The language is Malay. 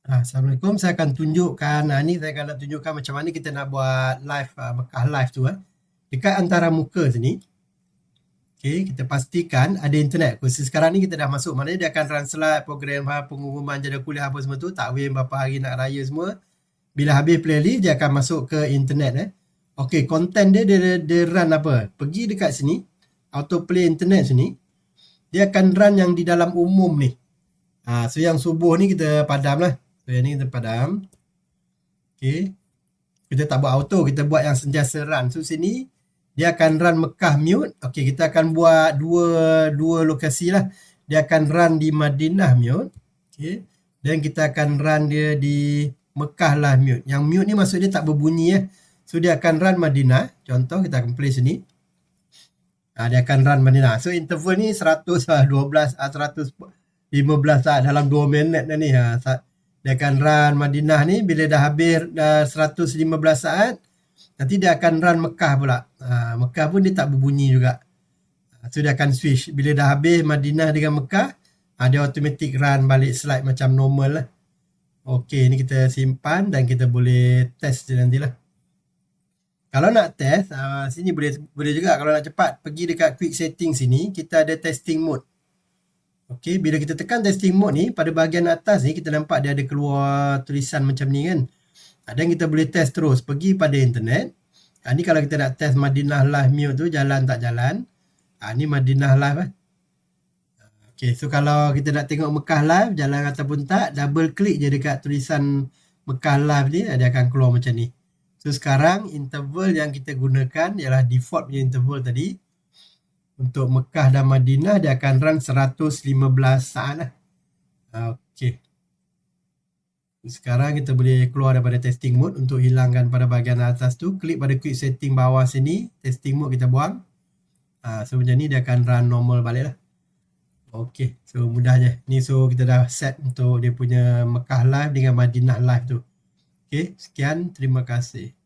Assalamualaikum. Saya akan tunjukkan, ni saya akan nak tunjukkan macam mana kita nak buat live, Mekah live tu. Dekat antara muka sini, okay, kita pastikan ada internet. Kursus sekarang ni kita dah masuk, maknanya dia akan run slide, program, pengumuman jadual kuliah apa semua tu, takwim berapa hari nak raya semua. Bila habis playlist, dia akan masuk ke internet. Okay, content dia run apa? Pergi dekat sini, autoplay internet sini, dia akan run yang di dalam umum ni. So yang subuh ni kita padam lah. So yang ni kita padam. Okay. Kita tak buat auto, kita buat yang sentiasa run. So sini dia akan run Mekah mute. Okay, kita akan buat dua lokasi lah. Dia akan run di Madinah mute. Okay. Dan kita akan run dia di Mekah lah mute. Yang mute ni maksud dia tak berbunyi . So dia akan run Madinah. Contoh kita akan play sini. Dia akan run Madinah. So interval ni 112, 115 saat dalam 2 minit dah ni. Dia akan run Madinah ni. Bila dah habis 115 saat, nanti dia akan run Mekah pula. Mekah pun dia tak berbunyi juga. So dia akan switch. Bila dah habis Madinah dengan Mekah, dia automatic run balik slide macam normal lah. Okay, ni kita simpan dan kita boleh test je nantilah. Kalau nak test, sini boleh juga. Kalau nak cepat, pergi dekat quick setting sini, kita ada testing mode. Okay, bila kita tekan testing mode ni, pada bahagian atas ni, kita nampak dia ada keluar tulisan macam ni kan. Dan kita boleh test terus. Pergi pada internet. Ni kalau kita nak test Madinah live mute tu, jalan tak jalan. Ni Madinah live . Okay, so kalau kita nak tengok Mekah live, jalan ataupun tak, double klik je dekat tulisan Mekah live ni, dia akan keluar macam ni. So sekarang interval yang kita gunakan ialah default punya interval tadi. Untuk Mekah dan Madinah dia akan run 115 saat lah. Okay. Sekarang kita boleh keluar daripada testing mode untuk hilangkan pada bahagian atas tu. Klik pada quick setting bawah sini. Testing mode kita buang. So macam ni dia akan run normal balik lah. Okay. So mudah je. Ni so kita dah set untuk dia punya Mekah live dengan Madinah live tu. Okay. Sekian. Terima kasih.